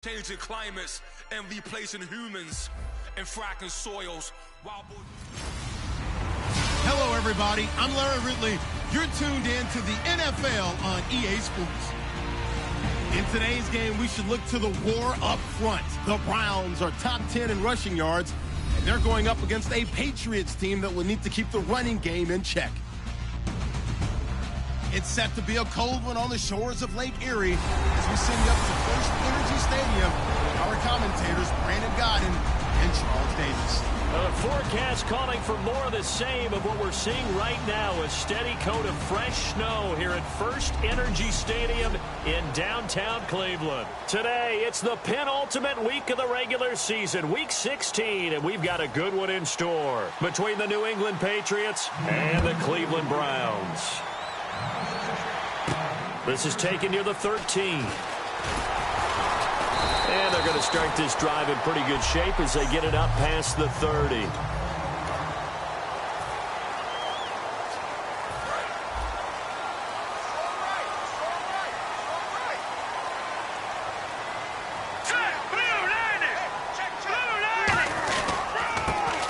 Changing climates and replacing humans and fracking soils. Hello, everybody. I'm Larry Ridley. You're tuned in to the NFL on EA Sports. In today's game, we should look to the war up front. The Browns are top 10 in rushing yards, and they're going up against a Patriots team that will need to keep the running game in check. It's set to be a cold one on the shores of Lake Erie as we send you up to First Energy Stadium with our commentators Brandon Godden and Charles Davis. The forecast calling for more of the same of what we're seeing right now, a steady coat of fresh snow here at First Energy Stadium in downtown Cleveland. Today, it's the penultimate week of the regular season, week 16, and we've got a good one in store between the New England Patriots and the Cleveland Browns. This is taken near the 13. And they're going to start this drive in pretty good shape as they get it up past the 30.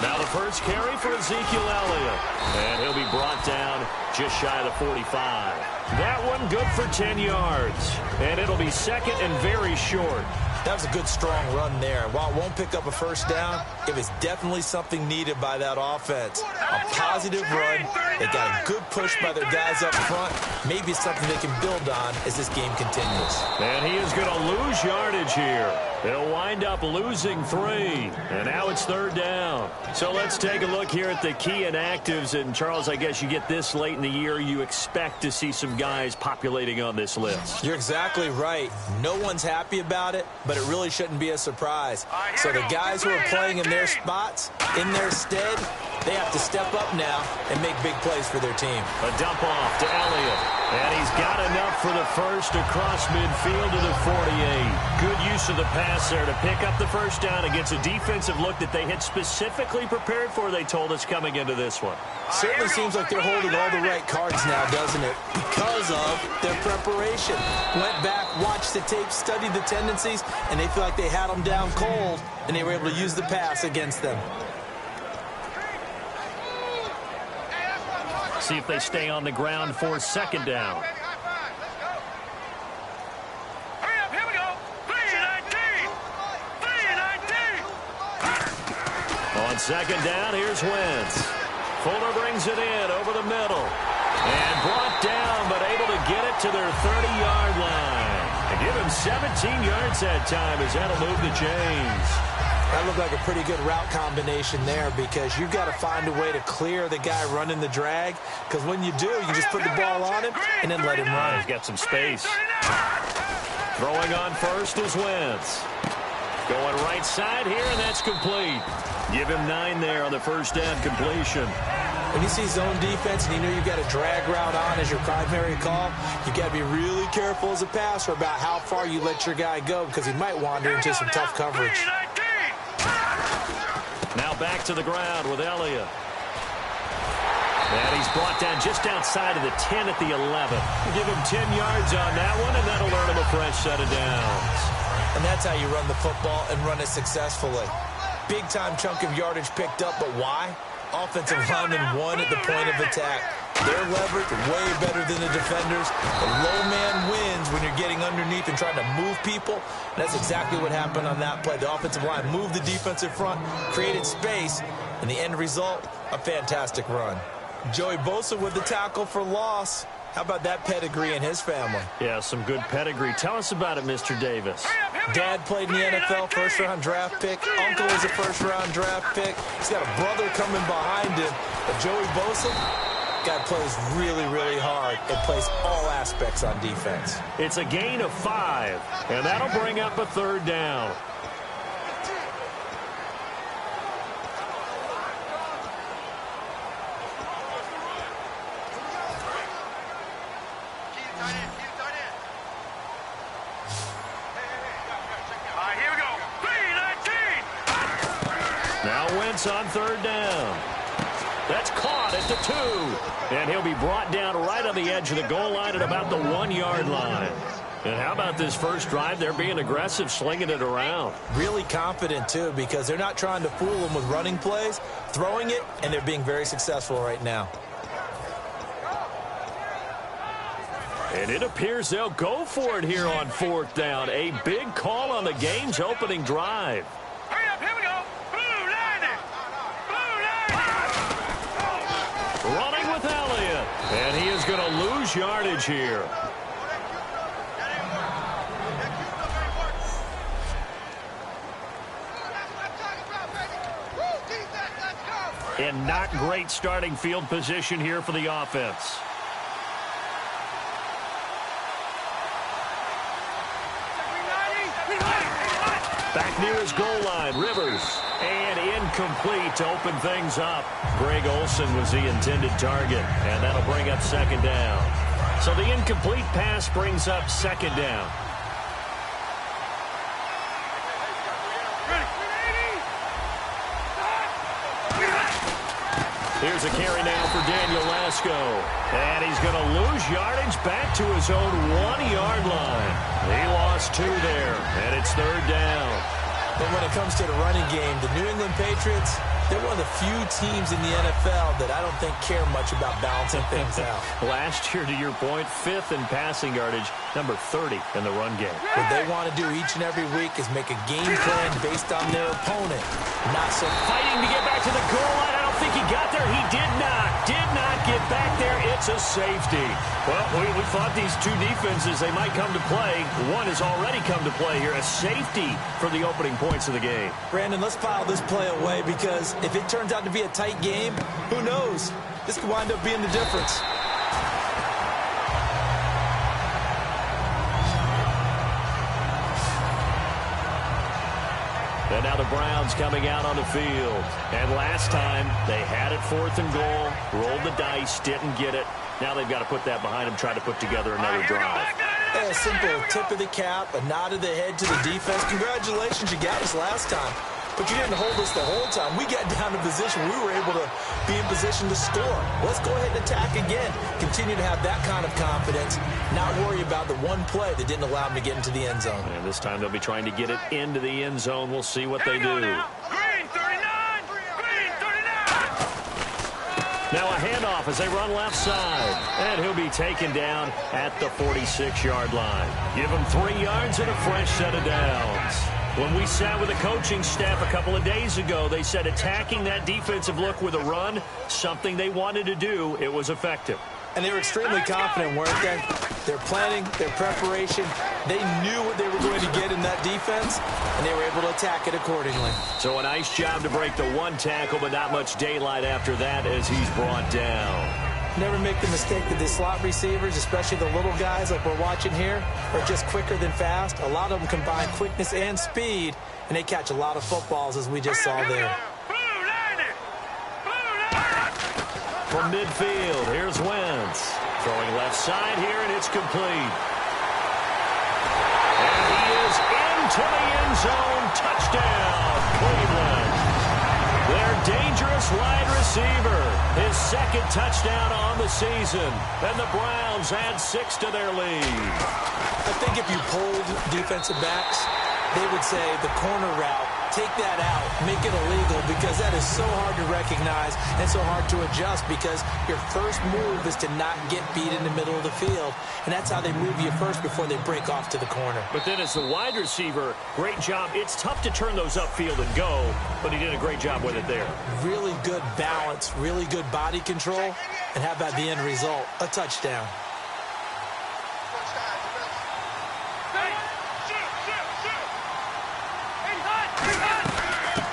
Now the first carry for Ezekiel Elliott. And he'll be brought down just shy of the 45. That one good for 10 yards. And it'll be second and very short. That was a good, strong run there. While it won't pick up a first down, it was definitely something needed by that offense. A positive run. They got a good push by their guys up front. Maybe it's something they can build on as this game continues. And he is going to lose yardage here. They'll wind up losing 3. And now it's third down. So let's take a look here at the key inactives. And, Charles, I guess you get this late in the year, you expect to see some guys populating on this list. You're exactly right. No one's happy about it, but it really shouldn't be a surprise. So the guys who are playing in their spots, in their stead, they have to step up now and make big plays for their team. A dump off to Elliott. And he's got enough for the first across midfield to the 48. Good use of the pass there to pick up the first down against a defensive look that they had specifically prepared for, they told us, coming into this one. Certainly seems like they're holding all the right cards now, doesn't it? Because of their preparation. Went back, watched the tape, studied the tendencies, and they feel like they had them down cold, and they were able to use the pass against them. See if they stay on the ground for second down. On second down, here's Wentz. Fuller brings it in over the middle. And brought down, but able to get it to their 30-yard line. And give him 17 yards that time as that'll move the chains. That looked like a pretty good route combination there because you've got to find a way to clear the guy running the drag, because when you do, you just put the ball on him and then let him run. He's got some space. Throwing on first is Wentz. Going right side here, and that's complete. Give him 9 there on the first down completion. When you see zone defense and you know you've got a drag route on as your primary call, you've got to be really careful as a passer about how far you let your guy go because he might wander into some tough coverage. Now back to the ground with Elliott. And he's brought down just outside of the 10 at the 11. Give him 10 yards on that one, and that'll earn him a fresh set of downs. And that's how you run the football and run it successfully. Big-time chunk of yardage picked up, but why? Offensive lineman won at the point of attack. They're leveraged way better than the defenders. The low man wins when you're getting underneath and trying to move people. And that's exactly what happened on that play. The offensive line moved the defensive front, created space, and the end result, a fantastic run. Joey Bosa with the tackle for loss. How about that pedigree in his family? Yeah, some good pedigree. Tell us about it, Mr. Davis. Dad played in the NFL, first-round draft pick. Uncle is a first-round draft pick. He's got a brother coming behind him. But Joey Bosa, guy plays really, really hard and plays all aspects on defense. It's a gain of 5, and that'll bring up a third down. Now Wentz on third down. That's caught at the 2. And he'll be brought down right on the edge of the goal line at about the 1-yard line. And how about this first drive? They're being aggressive, slinging it around. Really confident, too, because they're not trying to fool them with running plays, throwing it, and they're being very successful right now. And it appears they'll go for it here on 4th down. A big call on the game's opening drive. Hurry up, here we go. Blue line it. Blue line it. Running with Elliott. And he is going to lose yardage here. And not great starting field position here for the offense. Back near his goal line, Rivers. And incomplete to open things up. Greg Olsen was the intended target, and that'll bring up 2nd down. So the incomplete pass brings up 2nd down. Here's a carry now for Daniel Lasco. And he's going to lose yardage back to his own 1-yard line. He lost 2 there, and it's 3rd down. But when it comes to the running game, the New England Patriots, they're one of the few teams in the NFL that I don't think care much about balancing things out. Last year, to your point, 5th in passing yardage, number 30 in the run game. What they want to do each and every week is make a game plan based on their opponent. Not so fighting to get back to the goal line. I don't think he got there. He did not get back there. It's a safety. Well, we thought these two defenses, they might come to play. One has already come to play here. A safety for the opening points of the game. Brandon, let's file this play away because if it turns out to be a tight game, who knows? This could wind up being the difference. And now the Browns coming out on the field. And last time, they had it 4th and goal, rolled the dice, didn't get it. Now they've got to put that behind them, try to put together another drive. A simple tip of the cap, a nod of the head to the defense. Congratulations, you got us last time. But you didn't hold us the whole time. We got down to position. We were able to be in position to score. Let's go ahead and attack again. Continue to have that kind of confidence. Not worry about the one play that didn't allow them to get into the end zone. And this time they'll be trying to get it into the end zone. We'll see what they do. Green 39! Green 39! Now a handoff as they run left side. And he'll be taken down at the 46-yard line. Give him 3 yards and a fresh set of downs. When we sat with the coaching staff a couple of days ago, they said attacking that defensive look with a run, something they wanted to do. It was effective. And they were extremely confident, weren't they? Their planning, their preparation, they knew what they were going to get in that defense, and they were able to attack it accordingly. So a nice job to break the 1 tackle, but not much daylight after that as he's brought down. Never make the mistake that the slot receivers, especially the little guys like we're watching here, are just quicker than fast. A lot of them combine quickness and speed, and they catch a lot of footballs, as we just saw there. From midfield, here's Wentz. Throwing left side here, and it's complete. And he is into the end zone. Touchdown, Cleveland. Their dangerous wide receiver. His 2nd touchdown on the season. And the Browns add 6 to their lead. I think if you polled defensive backs, they would say the corner route, take that out, make it illegal, because that is so hard to recognize and so hard to adjust because your first move is to not get beat in the middle of the field. And that's how they move you first before they break off to the corner. But then as the wide receiver, great job. It's tough to turn those upfield and go, but he did a great job with it there. Really good balance, really good body control, and how about the end result? A touchdown.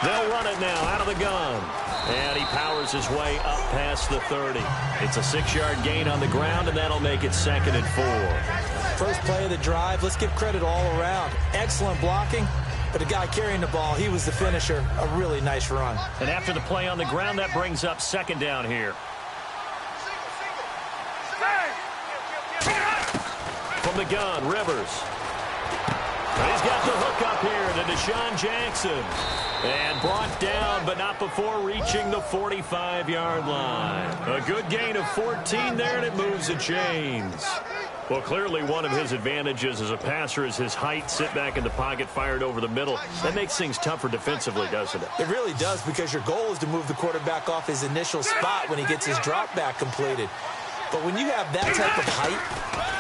They'll run it now out of the gun. And he powers his way up past the 30. It's a 6-yard gain on the ground, and that'll make it 2nd and 4. First play of the drive, let's give credit all around. Excellent blocking, but the guy carrying the ball, he was the finisher. A really nice run. And after the play on the ground, that brings up 2nd down here. From the gun, Rivers. And he's got the hook up here to Deshaun Jackson. And brought down, but not before reaching the 45-yard line. A good gain of 14 there, and it moves the chains. Well, clearly one of his advantages as a passer is his height. Sit back in the pocket, fired over the middle. That makes things tougher defensively, doesn't it? It really does, because your goal is to move the quarterback off his initial spot when he gets his drop back completed. But when you have that type of height,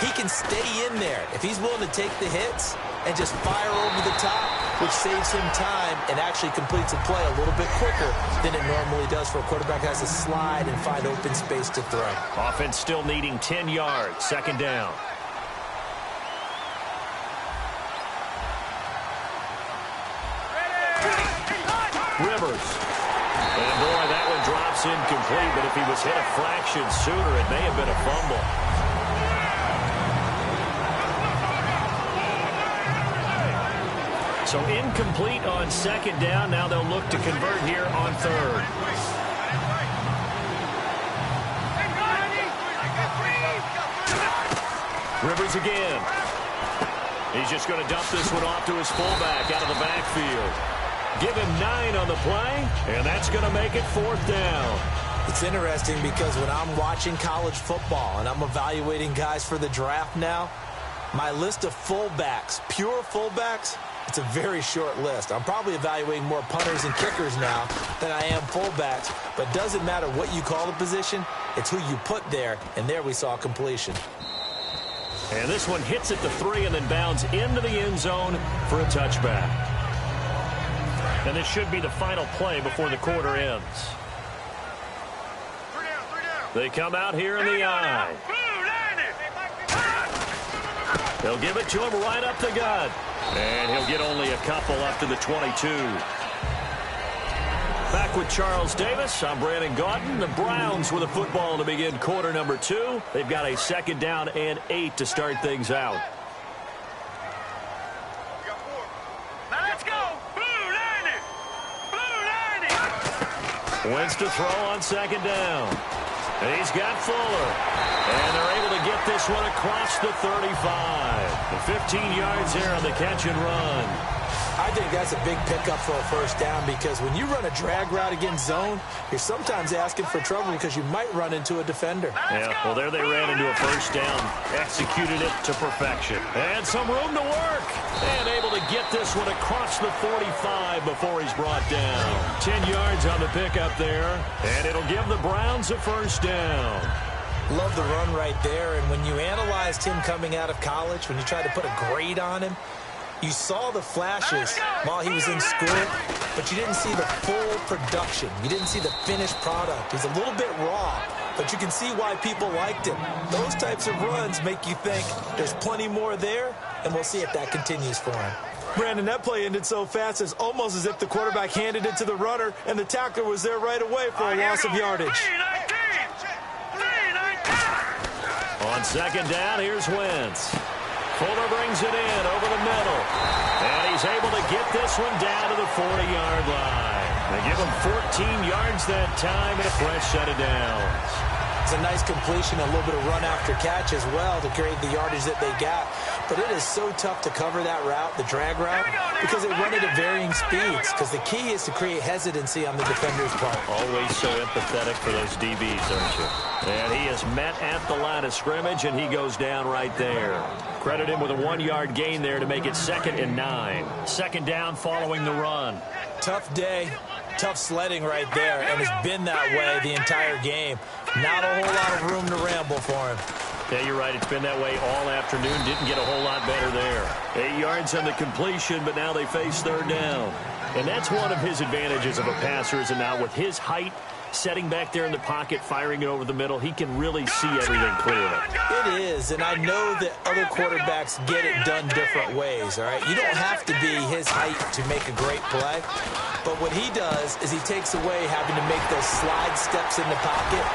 he can stay in there if he's willing to take the hits and just fire over the top, which saves him time and actually completes a play a little bit quicker than it normally does for a quarterback who has to slide and find open space to throw. Offense still needing 10 yards. Second down. Rivers. And boy, that one drops incomplete, but if he was hit a fraction sooner, it may have been a fumble. So incomplete on second down. Now they'll look to convert here on third. Rivers again. He's just going to dump this one off to his fullback out of the backfield. Give him 9 on the play, and that's going to make it fourth down. It's interesting because when I'm watching college football and I'm evaluating guys for the draft now, my list of fullbacks, pure fullbacks, it's a very short list. I'm probably evaluating more punters and kickers now than I am fullbacks, but it doesn't matter what you call the position, it's who you put there, and there we saw completion. And this one hits at the 3 and then bounds into the end zone for a touchback. And this should be the final play before the quarter ends. They come out here in the I. They'll give it to him right up the gut. And he'll get only a couple up to the 22. Back with Charles Davis, I'm Brandon Gaudin. The Browns with a football to begin quarter number 2. They've got a second down and 8 to start things out. Wins to throw on second down. And he's got Fuller. And they're able to get this one across the 35. And 15 yards there on the catch and run. I think that's a big pickup for a first down, because when you run a drag route against zone, you're sometimes asking for trouble because you might run into a defender. Yeah, well, there they ran into a first down. Executed it to perfection. And some room to work. And able to get this one across the 45 before he's brought down. 10 yards on the pickup there. And it'll give the Browns a first down. Love the run right there. And when you analyzed him coming out of college, when you tried to put a grade on him, you saw the flashes while he was in school, but you didn't see the full production. You didn't see the finished product. He's a little bit raw, but you can see why people liked him. Those types of runs make you think there's plenty more there, and we'll see if that continues for him. Brandon, that play ended so fast, it's almost as if the quarterback handed it to the runner, and the tackler was there right away for a loss of yardage. On second down, here's Wentz. Fuller brings it in over the middle. And he's able to get this one down to the 40-yard line. They give him 14 yards that time and a fresh set of downs. It's a nice completion, a little bit of run after catch as well to create the yardage that they got. But it is so tough to cover that route, the drag route, because they run it at varying speeds. Because the key is to create hesitancy on the defender's part. Always so empathetic for those DBs, aren't you? And he is met at the line of scrimmage, and he goes down right there. Credit him with a 1-yard gain there to make it 2nd and 9. Second down following the run. Tough day. Tough sledding right there, and it's been that way the entire game. Not a whole lot of room to ramble for him. Yeah, you're right. It's been that way all afternoon. Didn't get a whole lot better there. 8 yards on the completion, but now they face third down. And that's one of his advantages of a passer, is now with his height, setting back there in the pocket, firing it over the middle, he can really see everything clearly. It is, and I know that other quarterbacks get it done different ways, all right? You don't have to be his height to make a great play, but what he does is he takes away having to make those slide steps in the pocket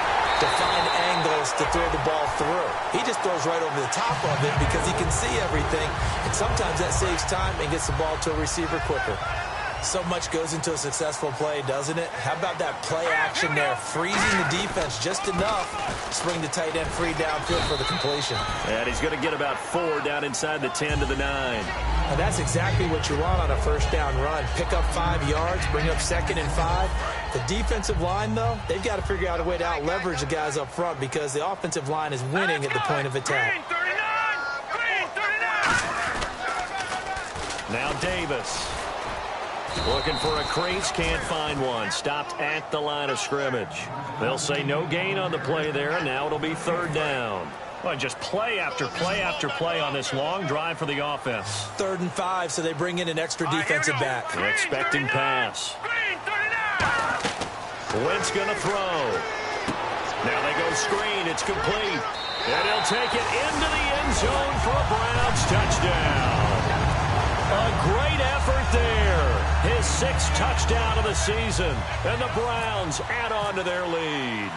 to find angles to throw the ball through. He just throws right over the top of it because he can see everything, and sometimes that saves time and gets the ball to a receiver quicker. So much goes into a successful play, doesn't it? How about that play action there, freezing the defense just enough to spring the tight end free downfield for the completion. And he's going to get about 4 down inside the 10 to the 9. And that's exactly what you want on a first down run. Pick up 5 yards, bring up 2nd and 5. The defensive line, though, they've got to figure out a way to out-leverage the guys up front because the offensive line is winning at the point of attack. Now Davis. Looking for a crease, can't find one. Stopped at the line of scrimmage. They'll say no gain on the play there, and now it'll be third down. Well, just play after play after play on this long drive for the offense. 3rd and 5, so they bring in an extra defensive back. Expecting pass. Wentz going to throw. Now they go screen. It's complete. And he'll take it into the end zone for a Browns touchdown. A great effort there. His 6th touchdown of the season. And the Browns add on to their lead.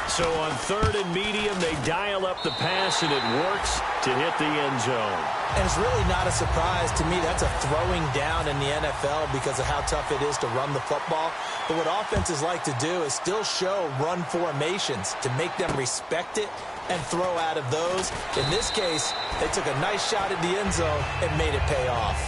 So on 3rd and medium, they dial up the pass, and it works to hit the end zone. And it's really not a surprise to me. That's a throwing down in the NFL because of how tough it is to run the football. But what offenses like to do is still show run formations to make them respect it and throw out of those. In this case, they took a nice shot at the end zone and made it pay off.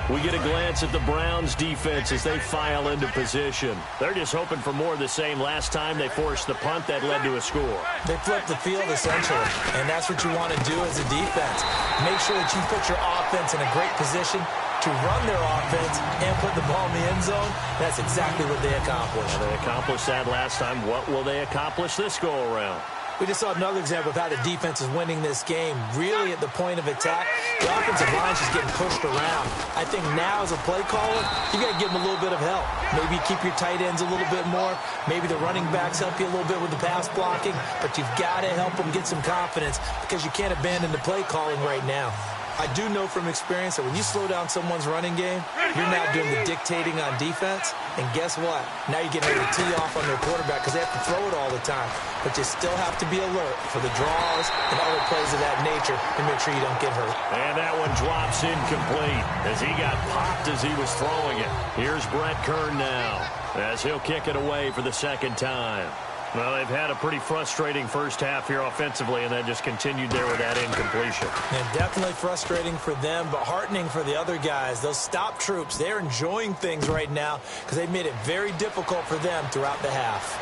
We get a glance at the Browns defense as they file into position. They're just hoping for more of the same. Last time they forced the punt that led to a score. They flipped the field essentially, and that's what you want to do as a defense. Make sure that you put your offense in a great position to run their offense and put the ball in the end zone. That's exactly what they accomplished. Well, they accomplished that last time. What will they accomplish this go-around? We just saw another example of how the defense is winning this game. Really at the point of attack, the offensive line's just getting pushed around. I think now as a play caller, you got to give them a little bit of help. Maybe keep your tight ends a little bit more. Maybe the running backs help you a little bit with the pass blocking. But you've got to help them get some confidence because you can't abandon the play calling right now. I do know from experience that when you slow down someone's running game, you're now doing the dictating on defense. And guess what? Now you're getting ready to tee off on their quarterback because they have to throw it all the time. But you still have to be alert for the draws and other plays of that nature to make sure you don't get hurt. And that one drops incomplete as he got popped as he was throwing it. Here's Brett Kern now as he'll kick it away for the 2nd time. Well, they've had a pretty frustrating first half here offensively, and then just continued there with that incompletion. And definitely frustrating for them, but heartening for the other guys. Those stop troops, they're enjoying things right now because they've made it very difficult for them throughout the half.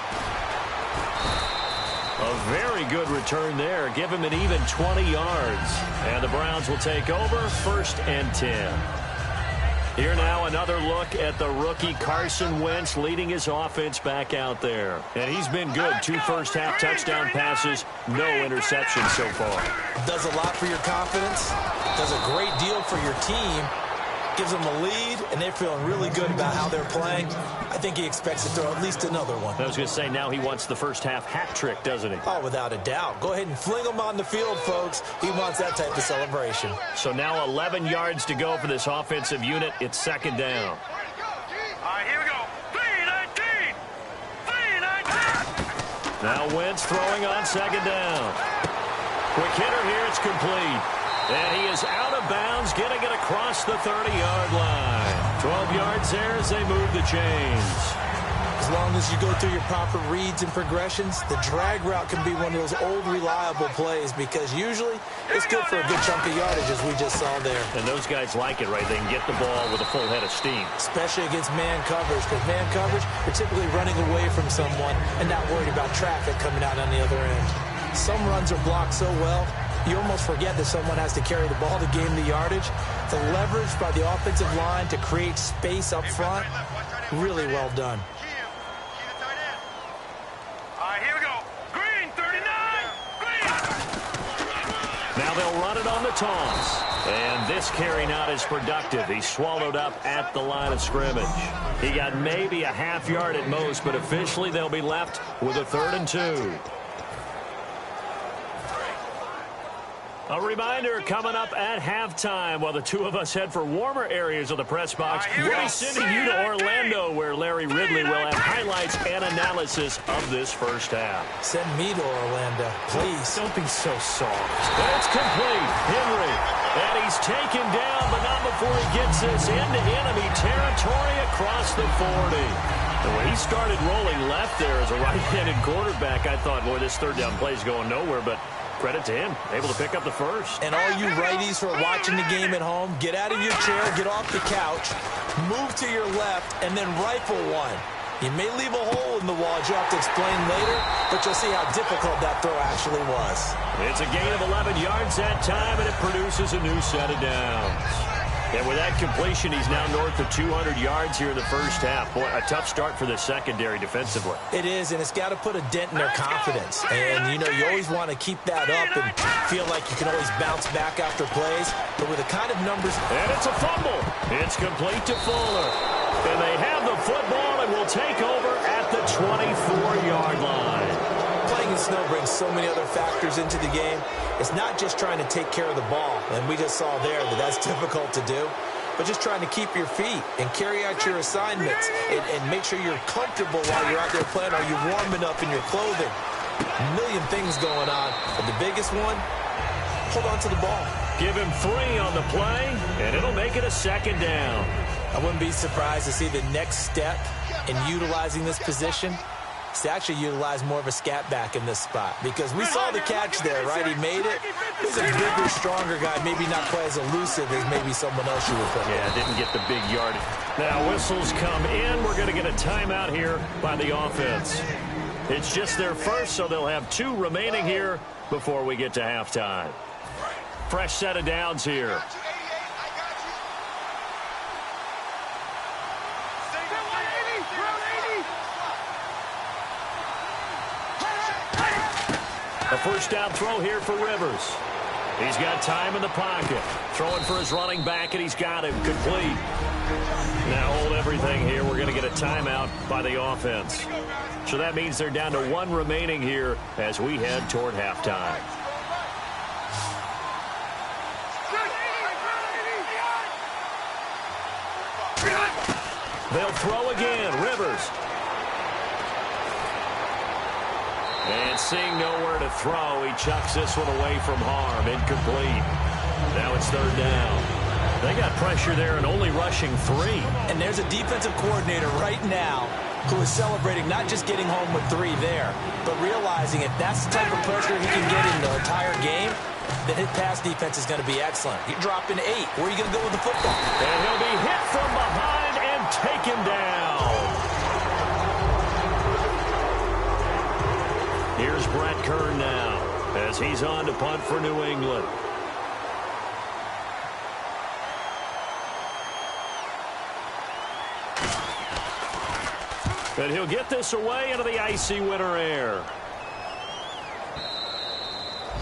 A very good return there. Give him an even 20 yards. And the Browns will take over 1st and 10. Here now another look at the rookie Carson Wentz leading his offense back out there. And he's been good. 2 first-half touchdown passes, no interceptions so far. Does a lot for your confidence, does a great deal for your team, gives them a lead, and they're feeling really good about how they're playing. I think he expects to throw at least another one. I was going to say, now he wants the first-half hat trick, doesn't he? Oh, without a doubt. Go ahead and fling him on the field, folks. He wants that type of celebration. So now 11 yards to go for this offensive unit. It's 2nd down. All right, here we go. 3-19. 3-19. Now Wentz throwing on 2nd down. Quick hitter here. It's complete. And he is out of bounds, getting it across the 30-yard line. 12 yards there as they move the chains. As long as you go through your proper reads and progressions, the drag route can be one of those old reliable plays because usually it's good for a good chunk of yardage as we just saw there. And those guys like it, right? They can get the ball with a full head of steam. Especially against man coverage, because man coverage, you're typically running away from someone and not worried about traffic coming out on the other end. Some runs are blocked so well, you almost forget that someone has to carry the ball to gain the yardage. The leverage by the offensive line to create space up front, really well done. All right, here we go. Green, 39. Green. Now they'll run it on the toss. And this carry not as productive. He's swallowed up at the line of scrimmage. He got maybe a half yard at most, but officially they'll be left with a 3rd and 2. A reminder coming up at halftime while the two of us head for warmer areas of the press box. We'll be sending you to Orlando where Larry Ridley will have highlights and analysis of this first half. Send me to Orlando, please. Don't be so soft. It's complete. Henry. And he's taken down, but not before he gets this into enemy territory across the 40. And when he started rolling left there as a right-handed quarterback, I thought, boy, this 3rd down play is going nowhere, but credit to him, able to pick up the first. And all you righties who are watching the game at home, get out of your chair, get off the couch, move to your left, and then rifle one. You may leave a hole in the wall, you'll have to explain later, but you'll see how difficult that throw actually was. It's a gain of 11 yards that time, and it produces a new set of downs. And with that completion, he's now north of 200 yards here in the first half. Boy, a tough start for the secondary defensively. It is, and it's got to put a dent in their confidence. And, you know, you always want to keep that up and feel like you can always bounce back after plays. But with the kind of numbers... And it's a fumble. It's complete to Fuller. And they have the football and will take over at the 24-yard line. Playing in snow brings so many other factors into the game. It's not just trying to take care of the ball, and we just saw there that that's difficult to do, but just trying to keep your feet and carry out your assignments and make sure you're comfortable while you're out there playing. Are you warm enough in your clothing? A million things going on, but the biggest one, hold on to the ball. Give him 3 on the play, and it'll make it a second down. I wouldn't be surprised to see the next step in utilizing this position is to actually utilize more of a scat back in this spot, because we saw the catch there, right? He made it. He's a bigger, stronger guy, maybe not quite as elusive as maybe someone else you would put. Yeah, didn't get the big yardage. Now whistles come in. We're going to get a timeout here by the offense. It's just their first, so they'll have 2 remaining here before we get to halftime. Fresh set of downs here. A first down throw here for Rivers. He's got time in the pocket. Throwing for his running back, and he's got him complete. Now hold everything here. We're going to get a timeout by the offense. So that means they're down to 1 remaining here as we head toward halftime. They'll throw again. Rivers. And seeing nowhere to throw, he chucks this one away from harm. Incomplete. Now it's 3rd down. They got pressure there and only rushing 3. And there's a defensive coordinator right now who is celebrating not just getting home with 3 there, but realizing if that's the type of pressure he can get in the entire game, then his pass defense is going to be excellent. You're dropping 8. Where are you going to go with the football? And he'll be hit from behind and take him down. Here's Brett Kern now as he's on to punt for New England. And he'll get this away into the icy winter air.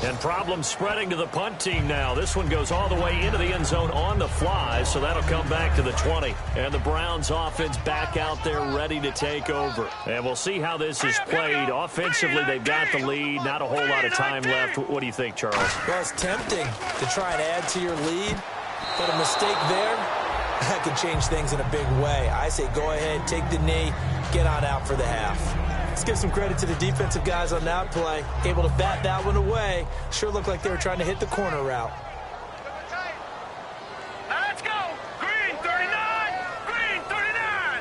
And problems spreading to the punt team now. This one goes all the way into the end zone on the fly, so that'll come back to the 20. And the Browns offense back out there ready to take over. And we'll see how this is played. Offensively, they've got the lead. Not a whole lot of time left. What do you think, Charles? Well, it's tempting to try and add to your lead, but a mistake there, that could change things in a big way. I say go ahead, take the knee, get on out for the half. Let's give some credit to the defensive guys on that play. Able to bat that one away. Sure looked like they were trying to hit the corner route. Now let's go. Green 39. Green 39.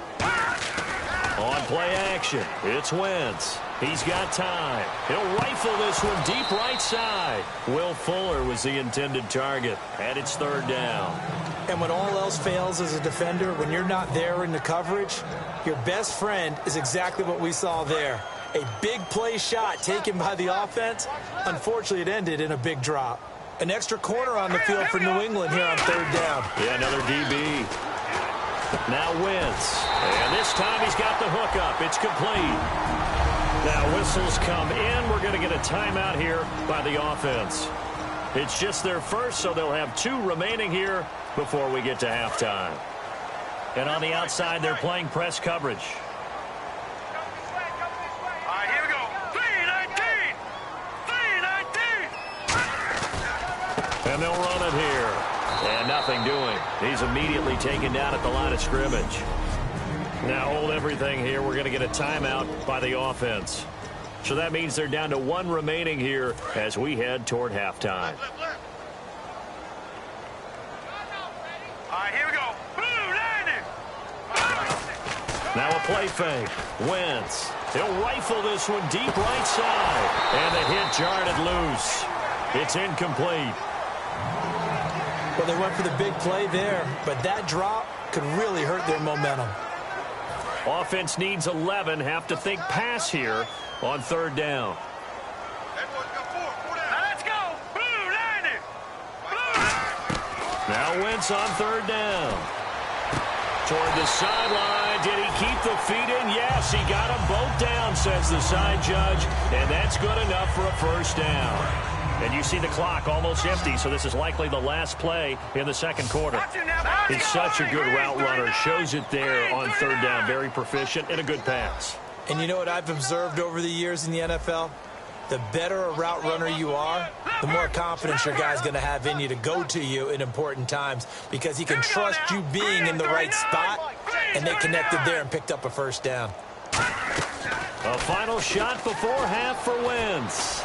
On play action, it's Wentz. He's got time. He'll rifle this one deep right side. Will Fuller was the intended target, and it's 3rd down. And when all else fails as a defender, when you're not there in the coverage, your best friend is exactly what we saw there. A big play shot taken by the offense. Unfortunately, it ended in a big drop. An extra corner on the field for New England here on 3rd down. Yeah, another DB. Now Wentz. And this time he's got the hook up. It's complete. Now whistles come in. We're going to get a timeout here by the offense. It's just their first, so they'll have 2 remaining here before we get to halftime. And on the outside, they're playing press coverage. All right, here we go. 319. 319. And they'll run it here. And nothing doing. He's immediately taken down at the line of scrimmage. Now hold everything here. We're going to get a timeout by the offense. So that means they're down to 1 remaining here as we head toward halftime. All right, here we go. Blue 90. Now a play fake. Wentz. He'll rifle this one deep right side. And the hit jarred it loose. It's incomplete. Well, they went for the big play there, but that drop could really hurt their momentum. Offense needs 11. Have to think pass here on third down. Let's go. Blue, line it. Blue. Now Wentz on third down. Toward the sideline. Did he keep the feet in? Yes, he got them both down, says the side judge. And that's good enough for a first down. And you see the clock almost empty, so this is likely the last play in the second quarter. He's such a good route runner. Shows it there on third down. Very proficient and a good pass. And you know what I've observed over the years in the NFL? The better a route runner you are, the more confidence your guy's going to have in you to go to you in important times because he can trust you being in the right spot, and they connected there and picked up a first down. A final shot before half for Wentz.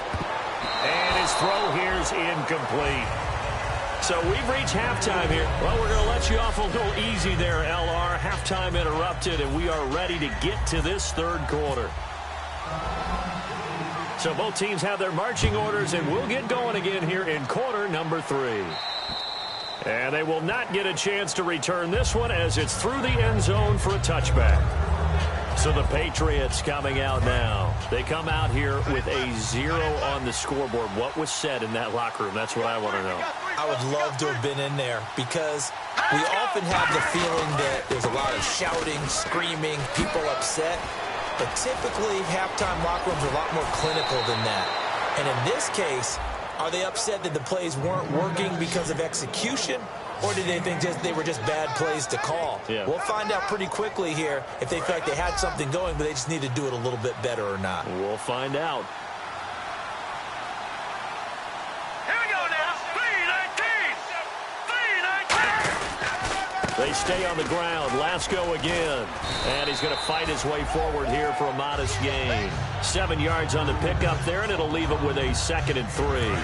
And his throw here's incomplete. So we've reached halftime here. Well, we're going to let you off a little easy there, LR. Halftime interrupted, and we are ready to get to this third quarter. So both teams have their marching orders, and we'll get going again here in quarter number 3. And they will not get a chance to return this one as it's through the end zone for a touchback. So the Patriots coming out now. They come out here with a 0 on the scoreboard. What was said in that locker room? That's what I want to know. I would love to have been in there because we often have the feeling that there's a lot of shouting, screaming, people upset. But typically, halftime locker rooms are a lot more clinical than that. And in this case, are they upset that the plays weren't working because of execution? Or did they think they were just bad plays to call? Yeah. We'll find out pretty quickly here if they feel like they had something going, but they just need to do it a little bit better or not. We'll find out. Here we go now. 3-19. 3-19. They stay on the ground. Lasco again. And he's going to fight his way forward here for a modest gain. 7 yards on the pickup there, and it'll leave it with a 2nd and 3.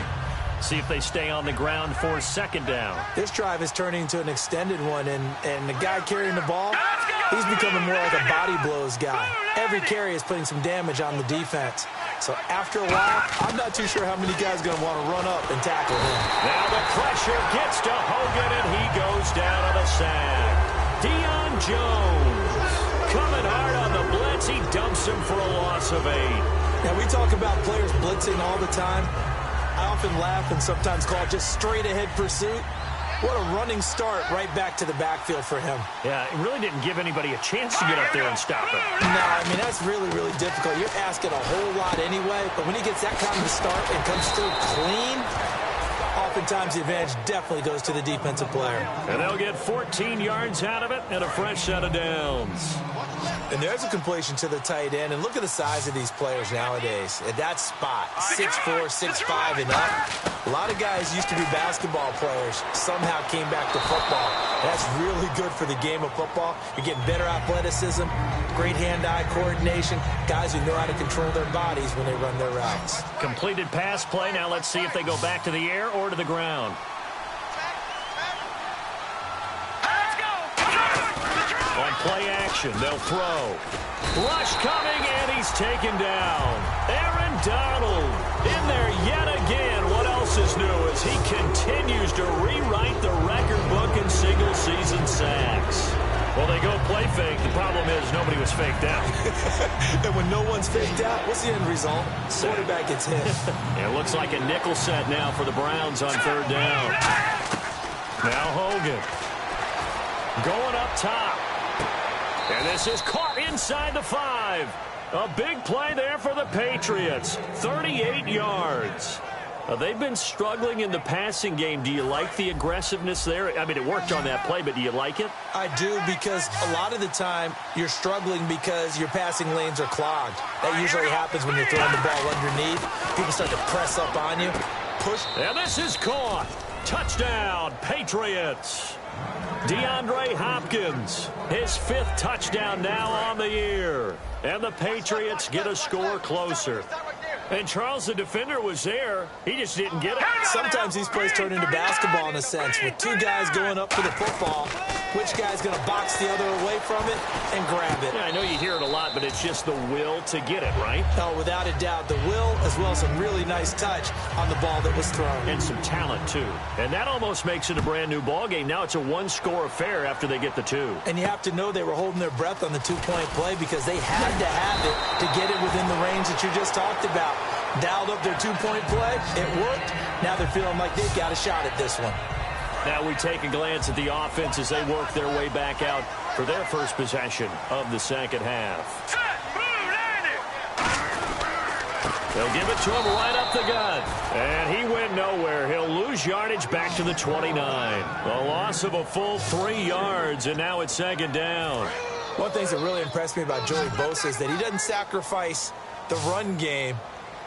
See if they stay on the ground for second down. This drive is turning into an extended one, and the guy carrying the ball, he's becoming more like a body blows guy. Every carry is putting some damage on the defense. So after a while, I'm not too sure how many guys are going to want to run up and tackle him. Now the pressure gets to Hogan, and he goes down on a sack. Deion Jones coming hard on the blitz. He dumps him for a loss of 8. Now, we talk about players blitzing all the time. I often laugh and sometimes call it just straight-ahead pursuit. What a running start right back to the backfield for him. Yeah, it really didn't give anybody a chance to get up there and stop him. No, I mean, that's really, really difficult. You're asking a whole lot anyway, but when he gets that kind of a start and comes through clean, oftentimes the advantage definitely goes to the defensive player. And they'll get 14 yards out of it and a fresh set of downs. And there's a completion to the tight end. And look at the size of these players nowadays. At that spot, 6'4", 6'5", and up. A lot of guys used to be basketball players, somehow came back to football. That's really good for the game of football. You're getting better athleticism, great hand-eye coordination, guys who know how to control their bodies when they run their routes. Completed pass play. Now let's see if they go back to the air or to the ground. On play action, they'll throw. Rush coming, and he's taken down. Aaron Donald in there yet again. What else is new as he continues to rewrite the record book in single-season sacks. Well, they go play fake. The problem is nobody was faked out. And when no one's faked out, what's the end result? Quarterback gets hit. It looks like a nickel set now for the Browns on third down. Now Hogan going up top. And this is caught inside the 5. A big play there for the Patriots. 38 yards. They've been struggling in the passing game. Do you like the aggressiveness there? I mean, it worked on that play, but do you like it? I do, because a lot of the time you're struggling because your passing lanes are clogged. That usually happens when you're throwing the ball underneath. People start to press up on you. Push. And this is caught. Touchdown, Patriots. DeAndre Hopkins, his 5th touchdown now on the year. And the Patriots get a score closer. And Charles, the defender, was there. He just didn't get it. Sometimes these plays turn into basketball in a sense, with 2 guys going up for the football. which guy's going to box the other away from it and grab it. Yeah, I know you hear it a lot, but it's just the will to get it, right? Oh, without a doubt, the will as well as some really nice touch on the ball that was thrown. And some talent, too. And that almost makes it a brand-new ball game. Now it's a one-score affair after they get the two. And you have to know they were holding their breath on the two-point play because they had to have it to get it within the range that you just talked about. Dialed up their two-point play. It worked. Now they're feeling like they've got a shot at this one. Now we take a glance at the offense as they work their way back out for their first possession of the second half. They'll give it to him right up the gut. And he went nowhere. He'll lose yardage back to the 29. A loss of a full 3 yards, and now it's second down. One thing that really impressed me about Joey Bosa is that he doesn't sacrifice the run game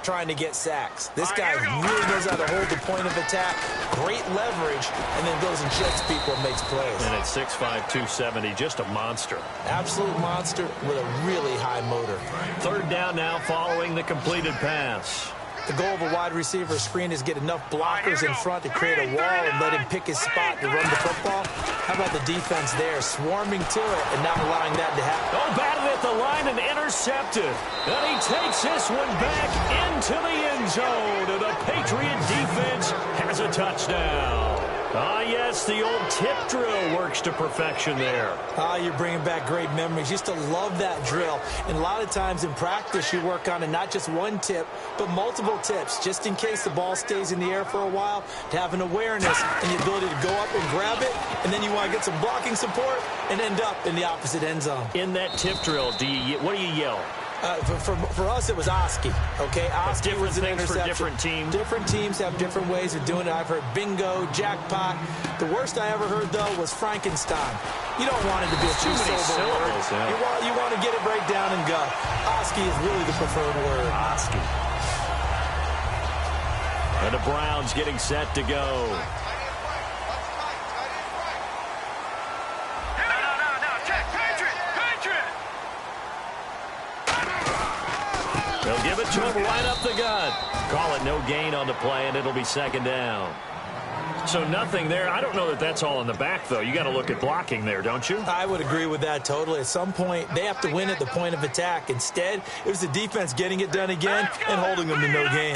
trying to get sacks. This guy really knows how to hold the point of attack, great leverage, and then goes and checks people and makes plays. And at 6'5", 270, just a monster. Absolute monster with a really high motor. Third down now following the completed pass. The goal of a wide receiver screen is get enough blockers in front to create a wall and let him pick his spot to run the football. How about the defense there, swarming to it and not allowing that to happen? Oh, batted at the line and intercepted. And he takes this one back into the end zone. And the Patriot defense has a touchdown. Ah, yes, the old tip drill works to perfection there. Ah, you're bringing back great memories. Used to love that drill. And a lot of times in practice, you work on it, not just one tip, but multiple tips, just in case the ball stays in the air for a while, to have an awareness and the ability to go up and grab it, and then you want to get some blocking support and end up in the opposite end zone. In that tip drill, what do you yell? For us, it was Oski. Okay, Oski different was an things interception. for different teams. Different teams have different ways of doing it. I've heard bingo, jackpot. The worst I ever heard, though, was Frankenstein. You don't want it to be a Too many two-syllable word. syllables, yeah. You want to get it right down and go. Oski is really the preferred word. Oski. And the Browns getting set to go. They'll give it to him right up the gut. Call it no gain on the play, and it'll be second down. So nothing there. I don't know that that's all in the back, though. You got to look at blocking there, don't you? I would agree with that totally. At some point, they have to win at the point of attack. Instead, it was the defense getting it done again and holding them to no gain.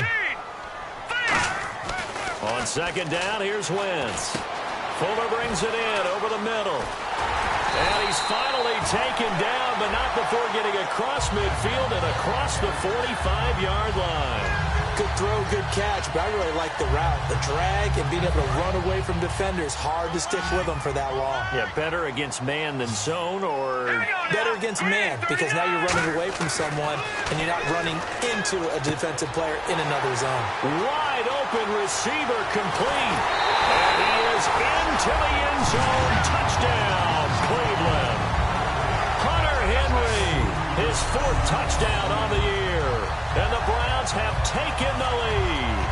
On second down, here's Wentz. Fuller brings it in over the middle. And he's finally taken down, but not before getting across midfield and across the 45-yard line. Good throw, good catch, but I really like the route. The drag and being able to run away from defenders. Hard to stick with them for that long. Yeah, better against man than zone, or... Better against man, because now you're running away from someone and you're not running into a defensive player in another zone. Wide open receiver complete. And he is into the end zone. Touchdown, Cleveland. Hunter Henry, his 4th touchdown on the year. And the Browns have taken the lead.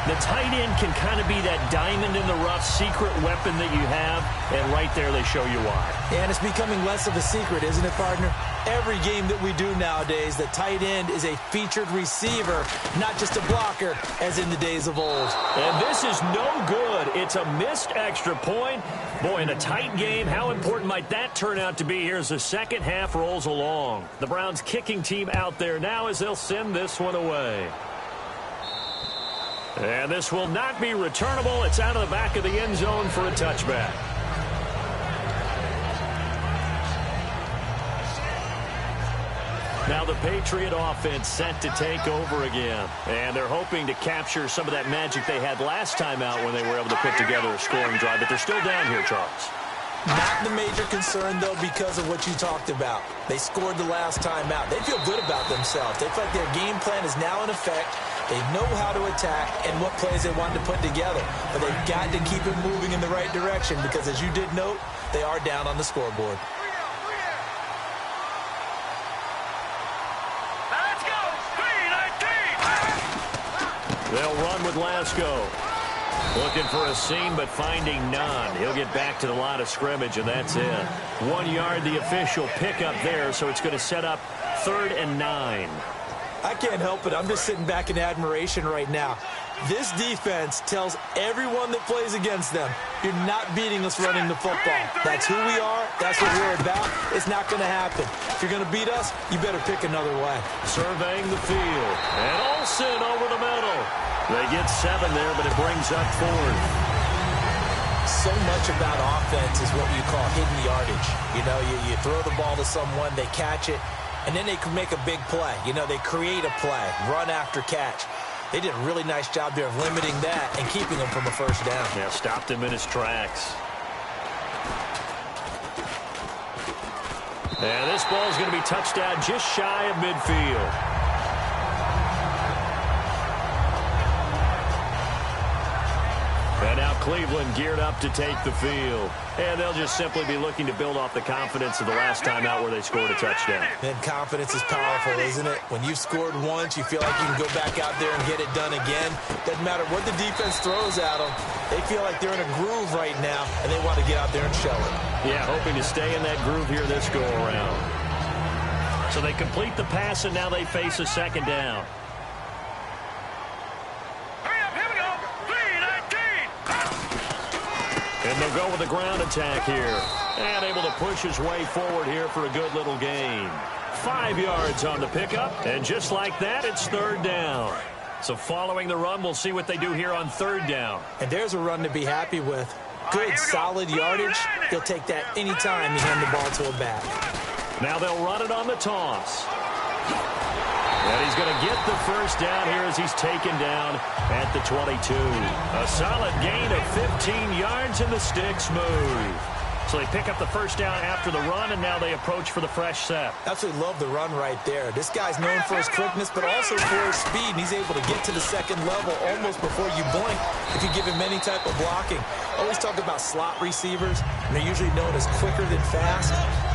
The tight end can kind of be that diamond in the rough secret weapon that you have, and right there they show you why. And it's becoming less of a secret, isn't it, partner? Every game that we do nowadays, the tight end is a featured receiver, not just a blocker, as in the days of old. And this is no good. It's a missed extra point. Boy, in a tight game, how important might that turn out to be here as the second half rolls along? The Browns kicking team out there now as they'll send this one away. And this will not be returnable. It's out of the back of the end zone for a touchback. Now the Patriot offense set to take over again. And they're hoping to capture some of that magic they had last time out when they were able to put together a scoring drive. But they're still down here, Charles. Not the major concern, though, because of what you talked about. They scored the last time out. They feel good about themselves. They feel like their game plan is now in effect. They know how to attack and what plays they want to put together. But they've got to keep it moving in the right direction because, as you did note, they are down on the scoreboard. Let's go! 3-19! They'll run with Lasco. Looking for a seam, but finding none. He'll get back to the line of scrimmage, and that's it. 1 yard, the official pickup there, so it's going to set up 3rd and 9. I can't help it. I'm just sitting back in admiration right now. This defense tells everyone that plays against them, you're not beating us running the football. That's who we are. That's what we're about. It's not going to happen. If you're going to beat us, you better pick another way. Surveying the field. And Olsen over the middle. They get 7 there, but it brings up 4th. So much about offense is what you call hidden yardage. You know, you throw the ball to someone, they catch it, and then they can make a big play. You know, they create a play, run after catch. They did a really nice job there of limiting that and keeping him from a first down. Yeah, stopped him in his tracks. And this ball is going to be touchdown just shy of midfield. And now Cleveland geared up to take the field. And they'll just simply be looking to build off the confidence of the last time out where they scored a touchdown. And confidence is powerful, isn't it? When you've scored once, you feel like you can go back out there and get it done again. Doesn't matter what the defense throws at them. They feel like they're in a groove right now, and they want to get out there and show it. Yeah, hoping to stay in that groove here this go-around. So they complete the pass, and now they face a second down. And they'll go with the ground attack here. And able to push his way forward here for a good little gain. 5 yards on the pickup. And just like that, it's 3rd down. So following the run, we'll see what they do here on 3rd down. And there's a run to be happy with. Good, solid yardage. They'll take that anytime you hand the ball to a back. Now they'll run it on the toss. And he's going to get the first down here as he's taken down at the 22. A solid gain of 15 yards, and the sticks move. So they pick up the first down after the run, and now they approach for the fresh set. Absolutely love the run right there. This guy's known for his quickness, but also for his speed. And he's able to get to the second level almost before you blink if you give him any type of blocking. Always talk about slot receivers, and they're usually known as quicker than fast.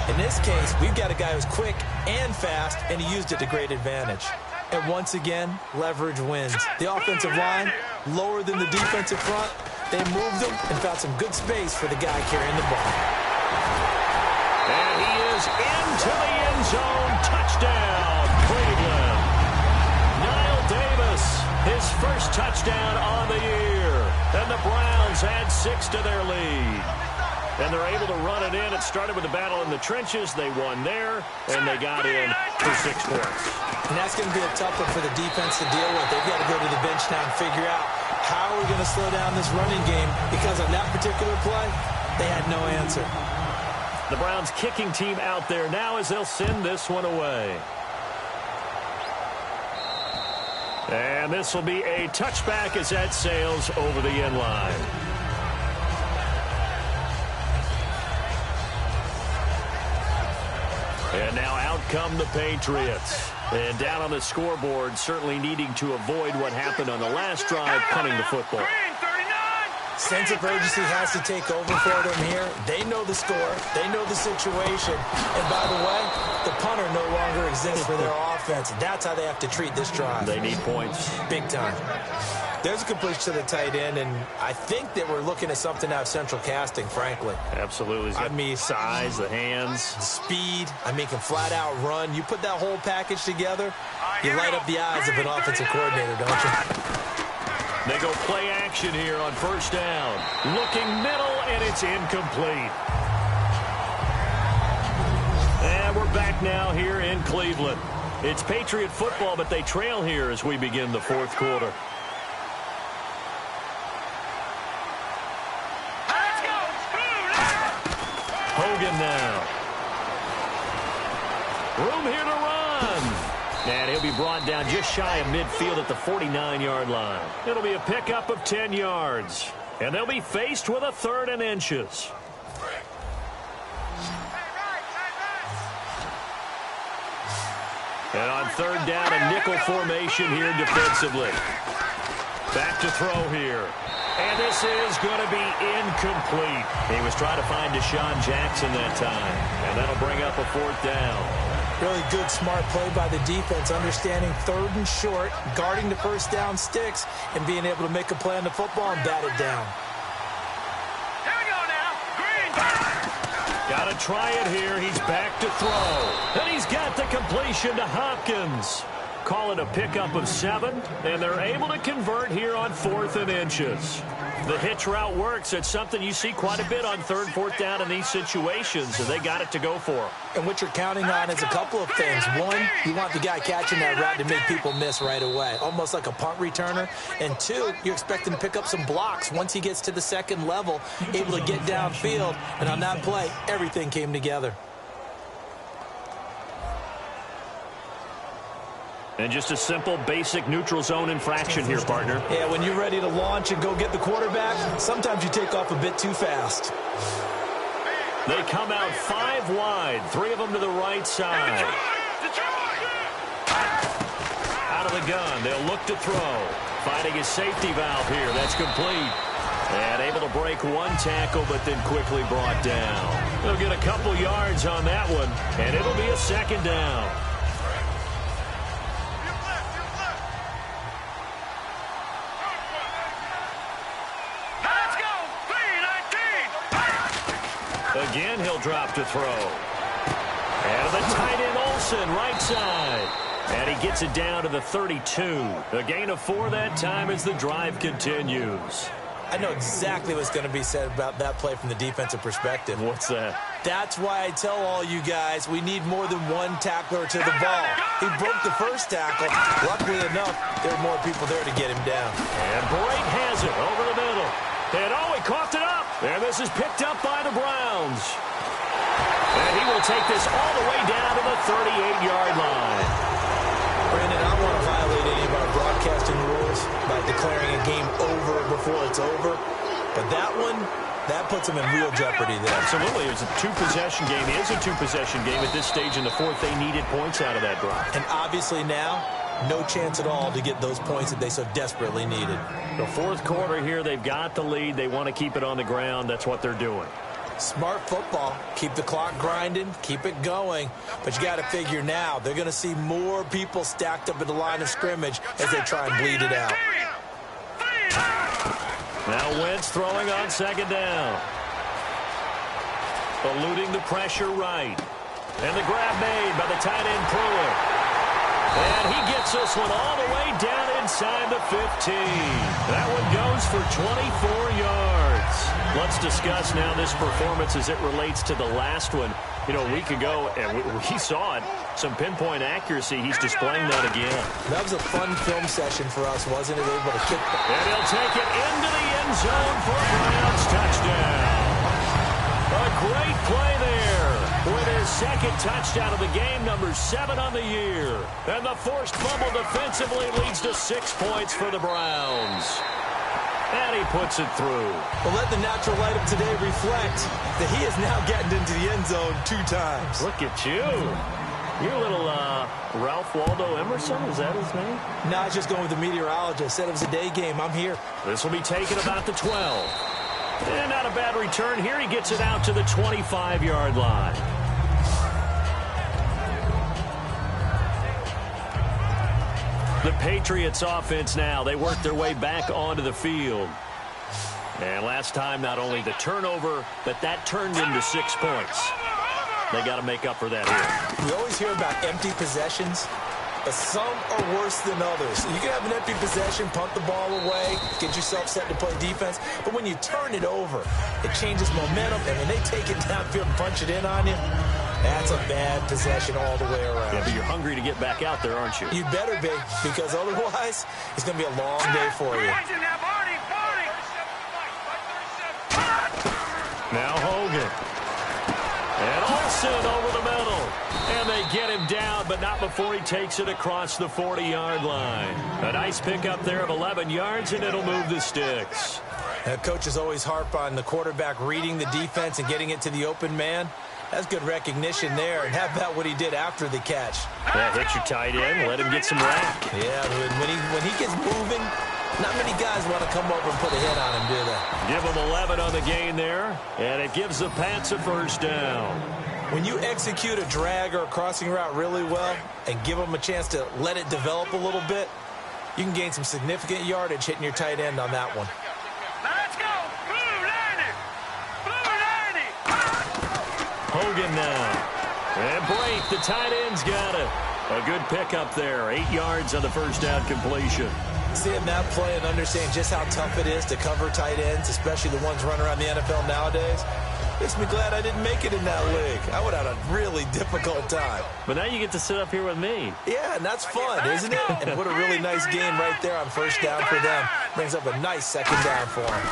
In this case, we've got a guy who's quick and fast, and he used it to great advantage. And once again, leverage wins. The offensive line, lower than the defensive front. They moved him and found some good space for the guy carrying the ball. And he is into the end zone. Touchdown, Cleveland. Niall Davis, his first touchdown on the year. And the Browns add 6 to their lead. And they're able to run it in. It started with a battle in the trenches. They won there, and they got in for 6 points. And that's going to be a tough one for the defense to deal with. They've got to go to the bench now and figure out how are we going to slow down this running game, because on that particular play, they had no answer. The Browns kicking team out there now as they'll send this one away. And this will be a touchback as that sails over the end line. And now out come the Patriots. And down on the scoreboard, certainly needing to avoid what happened on the last drive, punting the football. Sense of urgency has to take over for them here. They know the score. They know the situation. And by the way, the punter no longer exists for their offense. That's how they have to treat this drive. They need points. Big time. There's a completion to the tight end, and I think that we're looking at something out of central casting, frankly. Absolutely. I mean, size, the hands. Speed. I mean, can flat out run. You put that whole package together, you light up the eyes of an offensive coordinator, don't you? They go play action here on first down. Looking middle, and it's incomplete. And we're back now here in Cleveland. It's Patriot football, but they trail here as we begin the 4th quarter. Hogan now. Room here to run. And he'll be brought down just shy of midfield at the 49-yard line. It'll be a pickup of 10 yards. And they'll be faced with a 3rd and inches. And on 3rd down, a nickel formation here defensively. Back to throw here. And this is going to be incomplete. He was trying to find Deshaun Jackson that time. And that'll bring up a 4th down. Really good, smart play by the defense, understanding 3rd and short, guarding the first down sticks, and being able to make a play on the football and bat it down. Here we go now. Green. Got to try it here. He's back to throw. And he's got the completion to Hopkins. Call it a pickup of 7, and they're able to convert here on 4th and inches. The hitch route works. It's something you see quite a bit on 3rd, 4th down in these situations, and they got it to go for. And what you're counting on is a couple of things. One, you want the guy catching that route to make people miss right away, almost like a punt returner. And 2, you're expecting to pick up some blocks once he gets to the 2nd level, able to get downfield. And on that play, everything came together. And just a simple, basic neutral zone infraction here, partner. Yeah, when you're ready to launch and go get the quarterback, sometimes you take off a bit too fast. They come out 5 wide, 3 of them to the right side. Out of the gun, they'll look to throw. Finding his safety valve here, that's complete. And able to break 1 tackle, but then quickly brought down. They'll get a couple yards on that one, and it'll be a 2nd down. Again, he'll drop to throw. And the tight end, Olsen, right side. And he gets it down to the 32. A gain of 4 that time as the drive continues. I know exactly what's going to be said about that play from the defensive perspective. What's that? That's why I tell all you guys we need more than 1 tackler to the ball. He broke the first tackle. Luckily enough, there were more people there to get him down. And Brake has it over the middle. And he coughed it up. And this is picked up by the Browns. And he will take this all the way down to the 38-yard line. Brandon, I don't want to violate any of our broadcasting rules by declaring a game over before it's over. But that one, that puts him in real jeopardy there. Absolutely. It's a 2-possession game. It is a 2-possession game at this stage in the 4th. They needed points out of that drive. And obviously now, no chance at all to get those points that they so desperately needed. The 4th quarter here, they've got the lead. They want to keep it on the ground. That's what they're doing. Smart football. Keep the clock grinding. Keep it going. But you got to figure now, they're going to see more people stacked up at the line of scrimmage as they try and bleed it out. Now Wentz throwing on 2nd down. Eluding the pressure right. And the grab made by the tight end Pruitt. And he gets this one all the way down inside the 15. That one goes for 24 yards. Let's discuss now this performance as it relates to the last one. You know, a week ago, and we saw it, some pinpoint accuracy. He's displaying that again. That was a fun film session for us, wasn't it? Able to kick. And he'll take it into the end zone for a Browns touchdown. A great play there with his 2nd touchdown of the game, number 7 on the year. And the forced fumble defensively leads to 6 points for the Browns. And he puts it through. Well, let the natural light of today reflect that he is now getting into the end zone 2 times. Look at you. You're a little Ralph Waldo Emerson, is that his name? No, I was just going with the meteorologist. Said it was a day game. I'm here. This will be taken about the 12. And not a bad return here. He gets it out to the 25-yard line. The Patriots offense now. They work their way back onto the field. And last time, not only the turnover, but that turned into 6 points. They got to make up for that here. We always hear about empty possessions, but some are worse than others. You can have an empty possession, punt the ball away, get yourself set to play defense, but when you turn it over, it changes momentum, and when they take it downfield and punch it in on you, that's a bad possession all the way around. Yeah, but you're hungry to get back out there, aren't you? You better be, because otherwise, it's going to be a long day for you. Now Hogan. And Olsen over the middle. And they get him down, but not before he takes it across the 40-yard line. A nice pickup there of 11 yards, and it'll move the sticks. Coaches always harp on the quarterback reading the defense and getting it to the open man. That's good recognition there. And how about what he did after the catch? Yeah, hit your tight end, let him get some rack. Yeah, when he gets moving, not many guys want to come over and put a hit on him, do they? Give him 11 on the gain there, and it gives the Pats a 1st down. When you execute a drag or a crossing route really well and give them a chance to let it develop a little bit, you can gain some significant yardage hitting your tight end on that one. Let's go! Blue 90! Blue 90! Hogan now. And Brake, the tight end's got it. A good pickup there. 8 yards on the first down completion. Seeing that play and understand just how tough it is to cover tight ends, especially the ones running around the NFL nowadays, makes me glad I didn't make it in that league. I would have had a really difficult time. But now you get to sit up here with me. Yeah, and that's fun, isn't it? And what a really nice game right there on first down for them. Brings up a nice second down for them.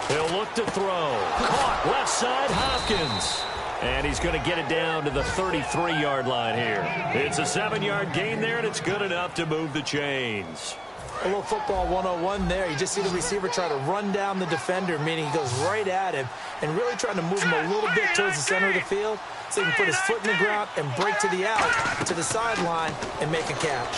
He'll look to throw. Caught left side, Hopkins. And he's going to get it down to the 33-yard line here. It's a 7-yard gain there, and it's good enough to move the chains. A little football 101 there. You just see the receiver try to run down the defender, meaning he goes right at him and really trying to move him a little bit towards the center of the field so he can put his foot in the ground and break to the out, to the sideline, and make a catch.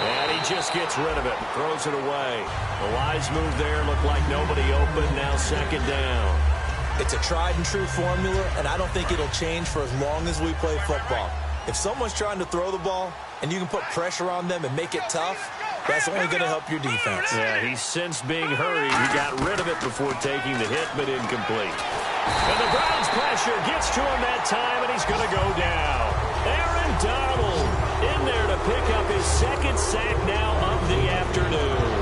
And he just gets rid of it and throws it away. The wise move there looked like nobody open. Now second down. It's a tried-and-true formula, and I don't think it'll change for as long as we play football. If someone's trying to throw the ball and you can put pressure on them and make it tough, that's only going to help your defense. Yeah, he sensed being hurried. He got rid of it before taking the hit, but incomplete. And the Browns pressure gets to him that time, and he's going to go down. Aaron Donald in there to pick up his second sack now of the afternoon.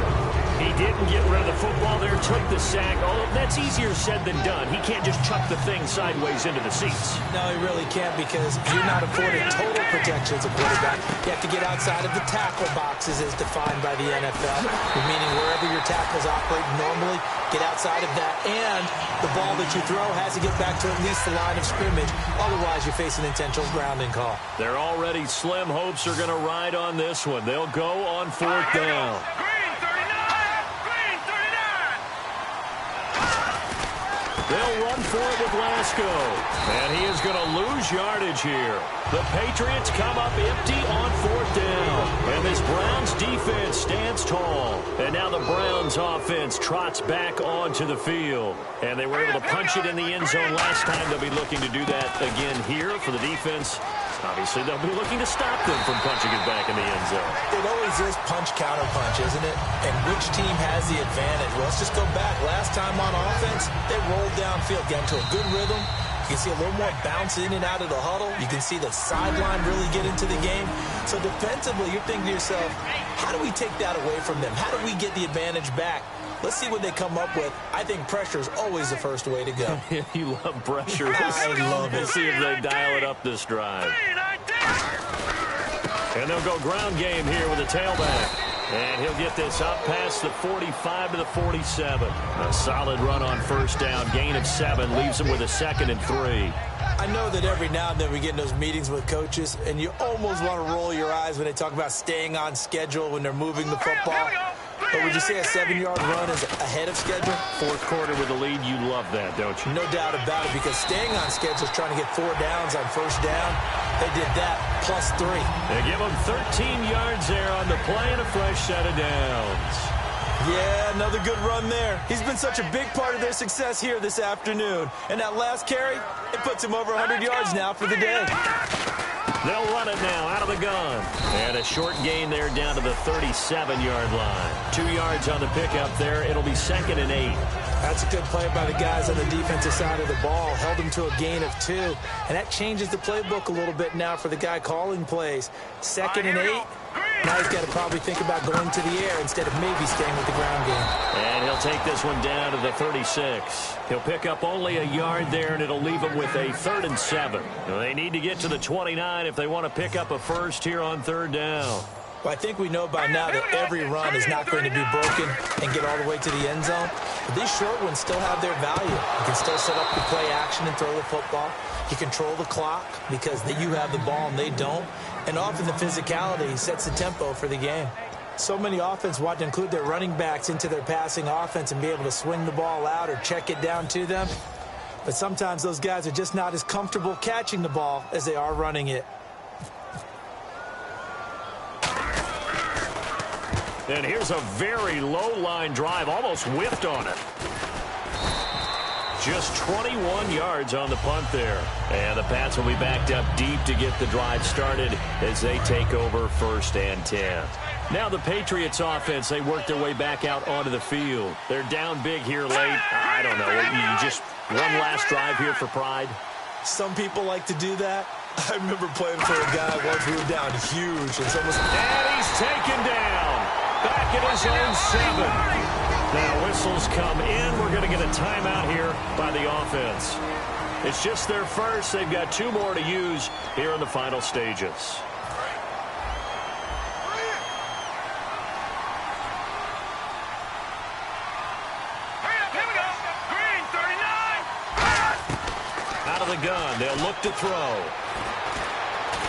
He didn't get rid of the football there, took the sack. Oh, that's easier said than done. He can't just chuck the thing sideways into the seats. No, he really can't because you're not afforded total protection as a quarterback. You have to get outside of the tackle boxes as defined by the NFL, meaning wherever your tackles operate normally, get outside of that. And the ball that you throw has to get back to at least the line of scrimmage. Otherwise, you're facing intentional grounding call. Their already slim hopes are going to ride on this one. They'll go on fourth down. They'll run for it with Lasco. And he is going to lose yardage here. The Patriots come up empty on fourth down. And this Browns defense stands tall. And now the Browns offense trots back onto the field. And they were able to punch it in the end zone last time. They'll be looking to do that again here for the defense. Obviously, they'll be looking to stop them from punching it back in the end zone. It always is punch-counter-punch, isn't it? And which team has the advantage? Well, let's just go back. Last time on offense, they rolled downfield, got into a good rhythm. You can see a little more bounce in and out of the huddle. You can see the sideline really get into the game. So defensively, you're thinking to yourself, how do we take that away from them? How do we get the advantage back? Let's see what they come up with. I think pressure is always the first way to go. You love pressure. I love it. We'll see if they dial it up this drive. And they'll go ground game here with a tailback. And he'll get this up past the 45 to the 47. A solid run on first down. Gain of 7 leaves him with a 2nd and 3. I know that every now and then we get in those meetings with coaches, and you almost want to roll your eyes when they talk about staying on schedule when they're moving the football. But would you say a 7-yard run is ahead of schedule? Fourth quarter with the lead, you love that, don't you? No doubt about it, because staying on schedule is trying to get 4 downs on first down. They did that, plus 3. They give them 13 yards there on the play and a fresh set of downs. Yeah, another good run there. He's been such a big part of their success here this afternoon. And that last carry, it puts him over 100 yards now for the day. They'll run it now out of the gun. And a short gain there down to the 37-yard line. 2 yards on the pickup there. It'll be 2nd and 8. That's a good play by the guys on the defensive side of the ball. Held him to a gain of 2. And that changes the playbook a little bit now for the guy calling plays. 2nd and 8. Now he's got to probably think about going to the air instead of maybe staying with the ground game. And he'll take this one down to the 36. He'll pick up only a yard there, and it'll leave him with a 3rd and 7. Now, they need to get to the 29 if they want to pick up a first here on 3rd down. Well, I think we know by now that every run is not going to be broken and get all the way to the end zone. But these short ones still have their value. You can still set up the play action and throw the football. You control the clock because you have the ball and they don't. And often the physicality sets the tempo for the game. So many offenses want to include their running backs into their passing offense and be able to swing the ball out or check it down to them. But sometimes those guys are just not as comfortable catching the ball as they are running it. And here's a very low-line drive, almost whiffed on it. Just 21 yards on the punt there. And the Pats will be backed up deep to get the drive started as they take over 1st and 10. Now the Patriots offense, they work their way back out onto the field. They're down big here late. I don't know. You just one last drive here for pride? Some people like to do that. I remember playing for a guy once we were down huge. And he's taken down. Back at his own 7. Now whistles come in. We're going to get a timeout here by the offense. It's just their first. They've got 2 more to use here in the final stages. Gun. They'll look to throw.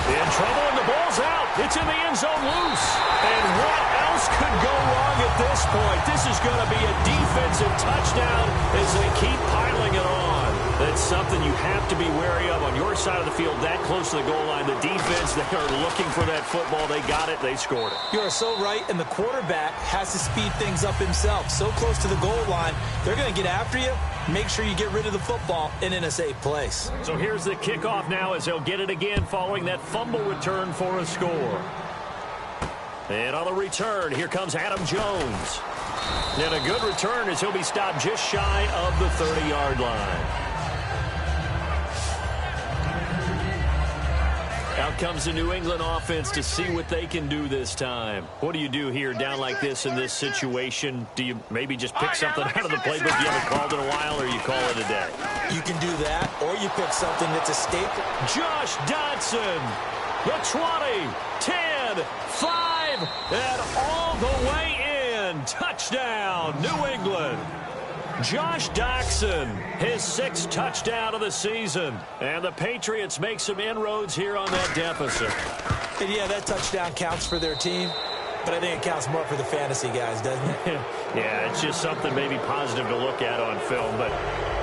In trouble, and the ball's out. It's in the end zone loose. And what else could go wrong at this point? This is going to be a defensive touchdown as they keep piling it on. That's something you have to be wary of on your side of the field, that close to the goal line. The defense, they are looking for that football. They got it. They scored it. You are so right, and the quarterback has to speed things up himself. So close to the goal line, they're going to get after you. Make sure you get rid of the football and in a safe place. So here's the kickoff now as they'll get it again following that fumble return for a score. And on the return, here comes Adam Jones. And a good return as he'll be stopped just shy of the 30-yard line. Out comes the New England offense to see what they can do this time. What do you do here down like this in this situation? Do you maybe just pick something out of the playbook you haven't called in a while, or you call it a day? You can do that, or you pick something that's a staple. Josh Dodson, the 20, 10, 5, and all the way in. Touchdown, New England. Josh Dodson, his 6th touchdown of the season. And the Patriots make some inroads here on that deficit. And yeah, that touchdown counts for their team, but I think it counts more for the fantasy guys, doesn't it? Yeah, it's just something maybe positive to look at on film, but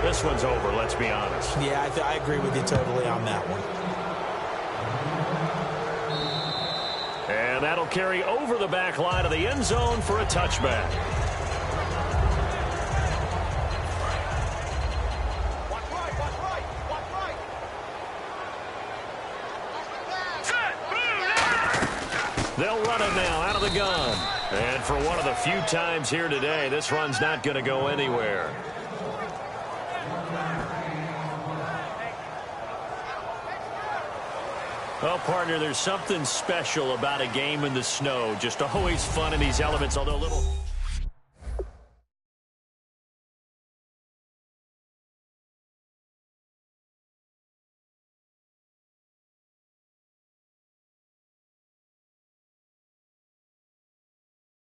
this one's over, let's be honest. Yeah, I agree with you totally on that one. And that'll carry over the back line of the end zone for a touchback. They'll run it now out of the gun. And for one of the few times here today, this run's not going to go anywhere. Well, partner, there's something special about a game in the snow. Just always fun in these elements, although a little...